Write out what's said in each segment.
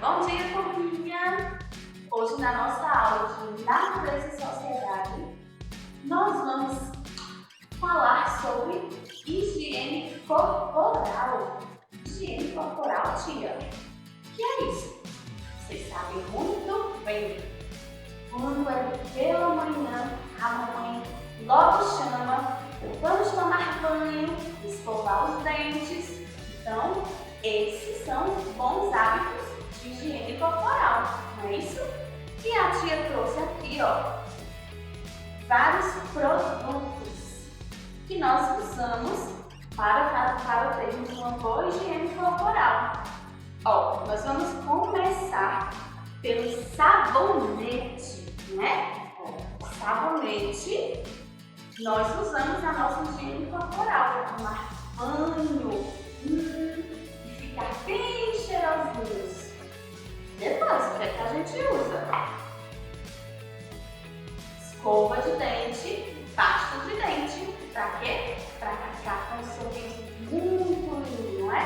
Bom dia, turminha! Hoje, na nossa aula de Natureza e Sociedade, nós vamos falar sobre higiene corporal. Higiene corporal, tia? O que é isso? Vocês sabem muito bem. Quando é pela manhã, a mamãe logo chama, vamos tomar banho, escovar os dentes. Então, esses são bons hábitos de higiene corporal, não é isso? E a tia trouxe aqui, ó, vários produtos que nós usamos para termos uma boa higiene corporal. Ó, nós vamos começar pelo sabonete, né? Ó, o sabonete nós usamos na nossa higiene corporal para tomar banho e ficar bem cheirosinhos. Depois, o que é que a gente usa? Escova de dente, pasta de dente. Para quê? Para ficar com um sorriso muito lindo, não é?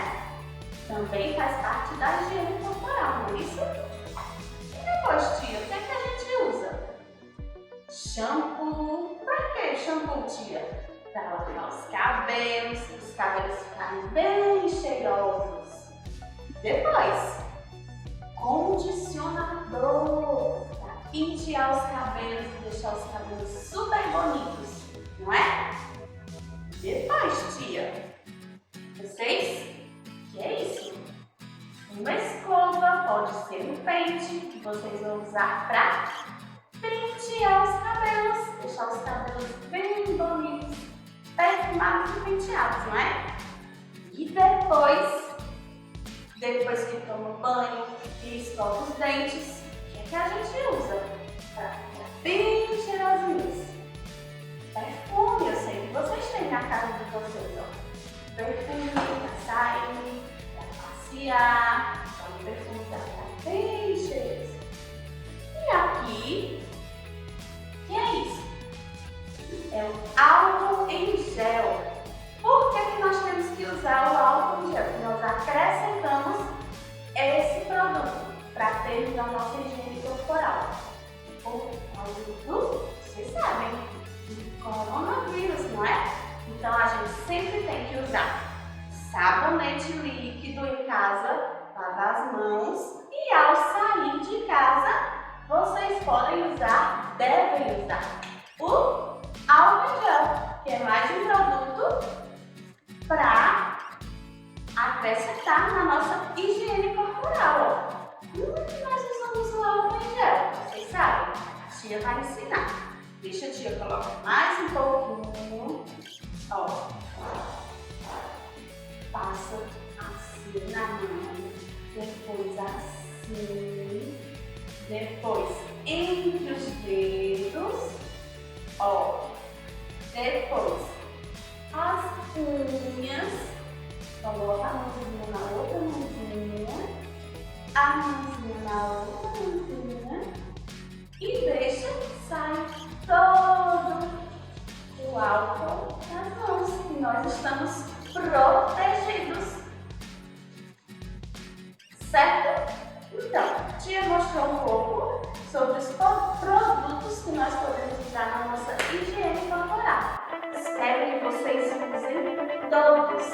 Também faz parte da higiene corporal, não é isso? E depois, tia, o que é que a gente usa? Shampoo. Para que shampoo, tia? Para lavar os cabelos ficarem bem cheirosos. Depois, condicionador, para pentear os cabelos e deixar os cabelos super bonitos, não é? Depois, tia, vocês, o que é isso? Uma escova, pode ser um pente, que vocês vão usar para pentear os cabelos, deixar os cabelos bem bonitos, perfumados e penteados, não é? E depois que toma banho e escova os dentes, o que a gente usa? Para ficar bem cheirosinhos. Perfume, eu sei que vocês têm na casa de vocês, ó. Perfume para sair, para passear, então perfume para ficar bem cheiroso. E aqui, o que é isso? É o álcool em gel. Por que nós temos que usar o álcool em gel? Porque nós acrescentamos esse produto para termos a nossa higiene corporal. Por causa do, vocês sabem, do coronavírus, não é? Então a gente sempre tem que usar sabonete líquido em casa, lavar as mãos e ao sair de casa vocês podem usar, devem usar o álcool em gel, que é mais um produto para acrescentar na nossa higiene corporal. Nós usamos o álcool em gel, vocês sabem? A tia vai ensinar. Deixa a tia colocar mais um pouquinho. Ó, passa assim na mão, depois assim, depois entre os dedos, ó, depois as unhas, coloca a mãozinha na outra mãozinha, a mãozinha na outra mãozinha e deixa sair todo o álcool nas mãos e nós estamos protegidos, certo? Então, tia mostrou um pouco sobre os produtos que nós podemos usar na nossa higiene corporal. Espero que vocês usem todos